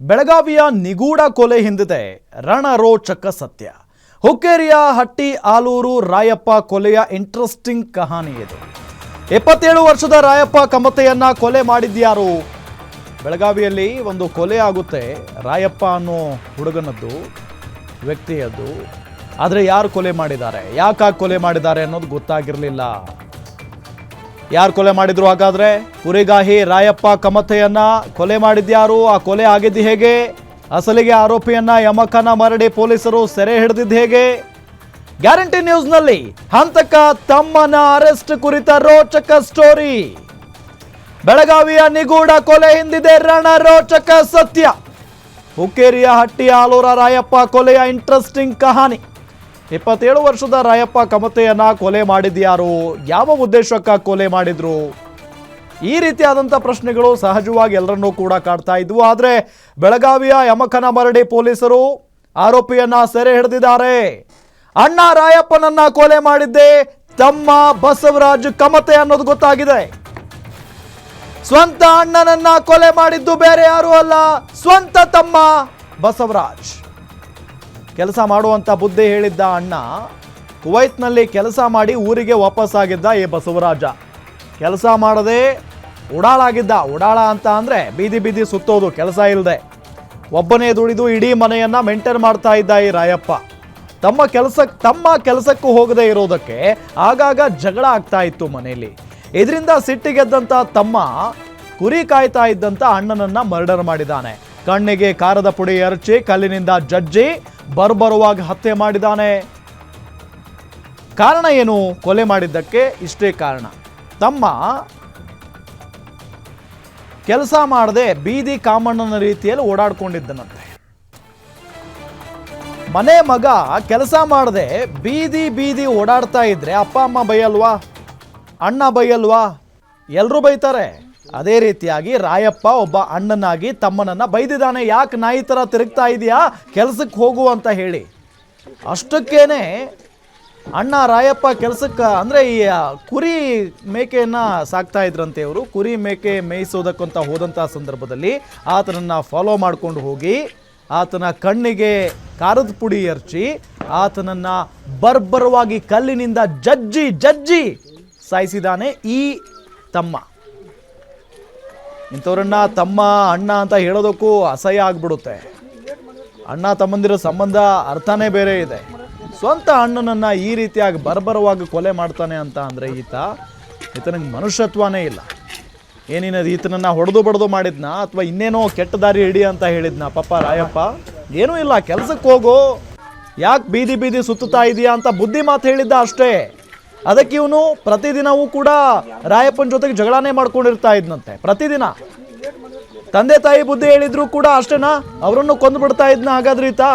ಬೆಳಗಾವಿಯ ನಿಗೂಢ ಕೊಲೆ ಹಿಂದಿದೆ ರಣರೋಚಕ ಸತ್ಯ. ಹುಕ್ಕೇರಿಯ ಹಟ್ಟಿ ಆಲೂರು ರಾಯಪ್ಪ ಕೊಲೆಯ ಇಂಟ್ರೆಸ್ಟಿಂಗ್ ಕಹಾನಿ ಇದು. 27 ವರ್ಷದ ರಾಯಪ್ಪ ಕಮತೆಯನ್ನ ಕೊಲೆ ಮಾಡಿದ್ಯಾರು? ಬೆಳಗಾವಿಯಲ್ಲಿ ಒಂದು ಕೊಲೆ ಆಗುತ್ತೆ ರಾಯಪ್ಪ ಅನ್ನೋ ಹುಡುಗನದ್ದು, ವ್ಯಕ್ತಿಯದ್ದು. ಆದರೆ ಯಾರು ಕೊಲೆ ಮಾಡಿದ್ದಾರೆ, ಯಾಕಾಗಿ ಕೊಲೆ ಮಾಡಿದ್ದಾರೆ ಅನ್ನೋದು ಗೊತ್ತಾಗಿರಲಿಲ್ಲ. ಯಾರು ಕೊಲೆ ಮಾಡಿದ್ರು ಹಾಗಾದ್ರೆ? ಕುರಿಗಾಹಿ ರಾಯಪ್ಪ ಕಮತೆಯನ್ನ ಕೊಲೆ ಮಾಡಿದ್ಯಾರು? ಆ ಕೊಲೆ ಆಗಿದ್ದು ಹೇಗೆ? ಅಸಲಿಗೆ ಆರೋಪಿಯನ್ನ ಯಮಕನ ಮರಡಿ ಪೊಲೀಸರು ಸೆರೆ ಹಿಡಿದಿದ್ದು ಹೇಗೆ? ಗ್ಯಾರಂಟಿ ನ್ಯೂಸ್ನಲ್ಲಿ ಹಂತಕ ತಮ್ಮನ ಅರೆಸ್ಟ್ ಕುರಿತ ರೋಚಕ ಸ್ಟೋರಿ. ಬೆಳಗಾವಿಯ ನಿಗೂಢ ಕೊಲೆ ಹಿಂದಿದೆ ರಣರೋಚಕ ಸತ್ಯ. ಹುಕ್ಕೇರಿಯ ಹಟ್ಟಿ ಆಲೂರ ರಾಯಪ್ಪ ಕೊಲೆಯ ಇಂಟ್ರೆಸ್ಟಿಂಗ್ ಕಹಾನಿ. 27 ವರ್ಷದ ರಾಯಪ್ಪ ಕಮತೆಯನ್ನ ಕೊಲೆ ಮಾಡಿದ್ಯಾರು? ಯಾವ ಉದ್ದೇಶಕ್ಕಾಗಿ ಕೊಲೆ ಮಾಡಿದ್ರು? ಈ ರೀತಿಯಾದಂಥ ಪ್ರಶ್ನೆಗಳು ಸಹಜವಾಗಿ ಎಲ್ಲರನ್ನೂ ಕೂಡ ಕಾಡ್ತಾ ಇದ್ವು. ಆದರೆ ಬೆಳಗಾವಿಯ ಯಮಕನ ಮರಡಿ ಪೊಲೀಸರು ಆರೋಪಿಯನ್ನ ಸೆರೆ ಹಿಡಿದಿದ್ದಾರೆ. ಅಣ್ಣ ರಾಯಪ್ಪನನ್ನ ಕೊಲೆ ಮಾಡಿದ್ದೆ ತಮ್ಮ ಬಸವರಾಜ್ ಕಮತೆ ಅನ್ನೋದು ಗೊತ್ತಾಗಿದೆ. ಸ್ವಂತ ಅಣ್ಣನನ್ನ ಕೊಲೆ ಮಾಡಿದ್ದು ಬೇರೆ ಯಾರು ಅಲ್ಲ, ಸ್ವಂತ ತಮ್ಮ ಬಸವರಾಜ್. ಕೆಲಸ ಮಾಡುವಂತ ಬುದ್ಧಿ ಹೇಳಿದ್ದ ಅಣ್ಣ ಕುವೈತ್ನಲ್ಲಿ ಕೆಲಸ ಮಾಡಿ ಊರಿಗೆ ವಾಪಸ್ಸಾಗಿದ್ದ ಈ ಬಸವರಾಜ. ಕೆಲಸ ಮಾಡದೆ ಉಡಾಳಾಗಿದ್ದ. ಉಡಾಳ ಅಂತ ಅಂದರೆ ಬೀದಿ ಬೀದಿ ಸುತ್ತೋದು, ಕೆಲಸ ಇಲ್ಲದೆ ಒಬ್ಬನೇ ದುಡಿದು ಇಡೀ ಮನೆಯನ್ನ ಮೇಂಟೈನ್ ಮಾಡ್ತಾ ಇದ್ದ ಈ ರಾಯಪ್ಪ. ತಮ್ಮ ಕೆಲಸಕ್ಕೂ ಹೋಗದೆ ಇರೋದಕ್ಕೆ ಆಗಾಗ ಜಗಳ ಆಗ್ತಾ ಇತ್ತು ಮನೆಯಲ್ಲಿ. ಇದರಿಂದ ಸಿಟ್ಟಿಗೆದ್ದಂಥ ತಮ್ಮ ಕುರಿ ಕಾಯ್ತಾ ಇದ್ದಂಥ ಅಣ್ಣನನ್ನ ಮರ್ಡರ್ ಮಾಡಿದ್ದಾನೆ. ಕಣ್ಣಿಗೆ ಖಾರದ ಪುಡಿ ಎರಚಿ ಕಲ್ಲಿನಿಂದ ಜಜ್ಜಿ ಬರ್ಬರುವಾಗಿ ಹತ್ಯೆ ಮಾಡಿದ್ದಾನೆ. ಕಾರಣ ಏನು? ಕೊಲೆ ಮಾಡಿದ್ದಕ್ಕೆ ಇಷ್ಟೇ ಕಾರಣ. ತಮ್ಮ ಕೆಲಸ ಮಾಡದೆ ಬೀದಿ ಕಾಮಣ್ಣನ ರೀತಿಯಲ್ಲಿ ಓಡಾಡ್ಕೊಂಡಿದ್ದನಂತೆ. ಮನೆ ಮಗ ಕೆಲಸ ಮಾಡದೆ ಬೀದಿ ಬೀದಿ ಓಡಾಡ್ತಾ ಇದ್ರೆ ಅಪ್ಪ ಅಮ್ಮ ಬೈಯಲ್ವಾ? ಅಣ್ಣ ಬೈಯಲ್ವಾ? ಎಲ್ಲರೂ ಬೈತಾರೆ. ಅದೇ ರೀತಿಯಾಗಿ ರಾಯಪ್ಪ ಒಬ್ಬ ಅಣ್ಣನಾಗಿ ತಮ್ಮನನ್ನ ಬೈದಿದ್ದಾನೆ. ಯಾಕೆ ನಾಯಿ ಥರ ತಿರುಗ್ತಾ ಇದೆಯಾ, ಕೆಲಸಕ್ಕೆ ಹೋಗು ಅಂತ ಹೇಳಿ. ಅಷ್ಟಕ್ಕೇನೆ ಅಣ್ಣ ರಾಯಪ್ಪ ಕೆಲಸಕ್ಕೆ ಅಂದರೆ ಈ ಕುರಿ ಮೇಕೆಯನ್ನು ಸಾಕ್ತಾ ಇದ್ರಂತೆ ಇವರು. ಕುರಿ ಮೇಕೆ ಮೇಯಿಸೋದಕ್ಕಂತ ಹೋದಂಥ ಸಂದರ್ಭದಲ್ಲಿ ಆತನನ್ನು ಫಾಲೋ ಮಾಡ್ಕೊಂಡು ಹೋಗಿ ಆತನ ಕಣ್ಣಿಗೆ ಖಾರದ ಪುಡಿ ಎರಚಿ ಆತನನ್ನು ಬರ್ಬರವಾಗಿ ಕಲ್ಲಿನಿಂದ ಜಜ್ಜಿ ಸಾಯಿಸಿದಾನೆ ಈ ತಮ್ಮ. ಇಂಥವ್ರನ್ನ ತಮ್ಮ ಅಣ್ಣ ಅಂತ ಹೇಳೋದಕ್ಕೂ ಅಸಹ್ಯ ಆಗ್ಬಿಡುತ್ತೆ. ಅಣ್ಣ ತಮ್ಮಂದಿರ ಸಂಬಂಧ ಅರ್ಥನೇ ಬೇರೆ ಇದೆ. ಸ್ವಂತ ಅಣ್ಣನನ್ನ ಈ ರೀತಿಯಾಗಿ ಬರ್ಬರವಾಗಿ ಕೊಲೆ ಮಾಡ್ತಾನೆ ಅಂತ ಅಂದರೆ ಈತನಿಗೆ ಮನುಷ್ಯತ್ವನೇ ಇಲ್ಲ. ಏನೇನದು ಈತನನ್ನ ಹೊಡೆದು ಬಡ್ದು ಮಾಡಿದ್ನ ಅಥವಾ ಇನ್ನೇನೋ ಕೆಟ್ಟ ದಾರಿ ಹಿಡಿ ಅಂತ ಹೇಳಿದ್ನ ಪಾಪ ರಾಯಪ್ಪ? ಏನೂ ಇಲ್ಲ, ಕೆಲಸಕ್ಕೆ ಹೋಗು, ಯಾಕೆ ಬೀದಿ ಬೀದಿ ಸುತ್ತುತ್ತಾ ಇದೆಯಾ ಅಂತ ಬುದ್ಧಿ ಮಾತು ಹೇಳಿದ್ದ ಅಷ್ಟೇ. ಅದಕ್ಕೆ ಇವನು ಪ್ರತಿದಿನವೂ ಕೂಡ ರಾಯಪ್ಪನ ಜೊತೆಗೆ ಜಗಳನೇ ಮಾಡ್ಕೊಂಡಿರ್ತಾ ಇದ್ನಂತೆ. ಪ್ರತಿದಿನ ತಂದೆ ತಾಯಿ ಬುದ್ಧಿ ಹೇಳಿದ್ರು ಕೂಡ ಅಷ್ಟೇನಾ, ಅವರನ್ನು ಕೊಂದು ಬಿಡ್ತಾ ಇದ್ನ ಹಾಗಾದ್ರೆ ಈತ?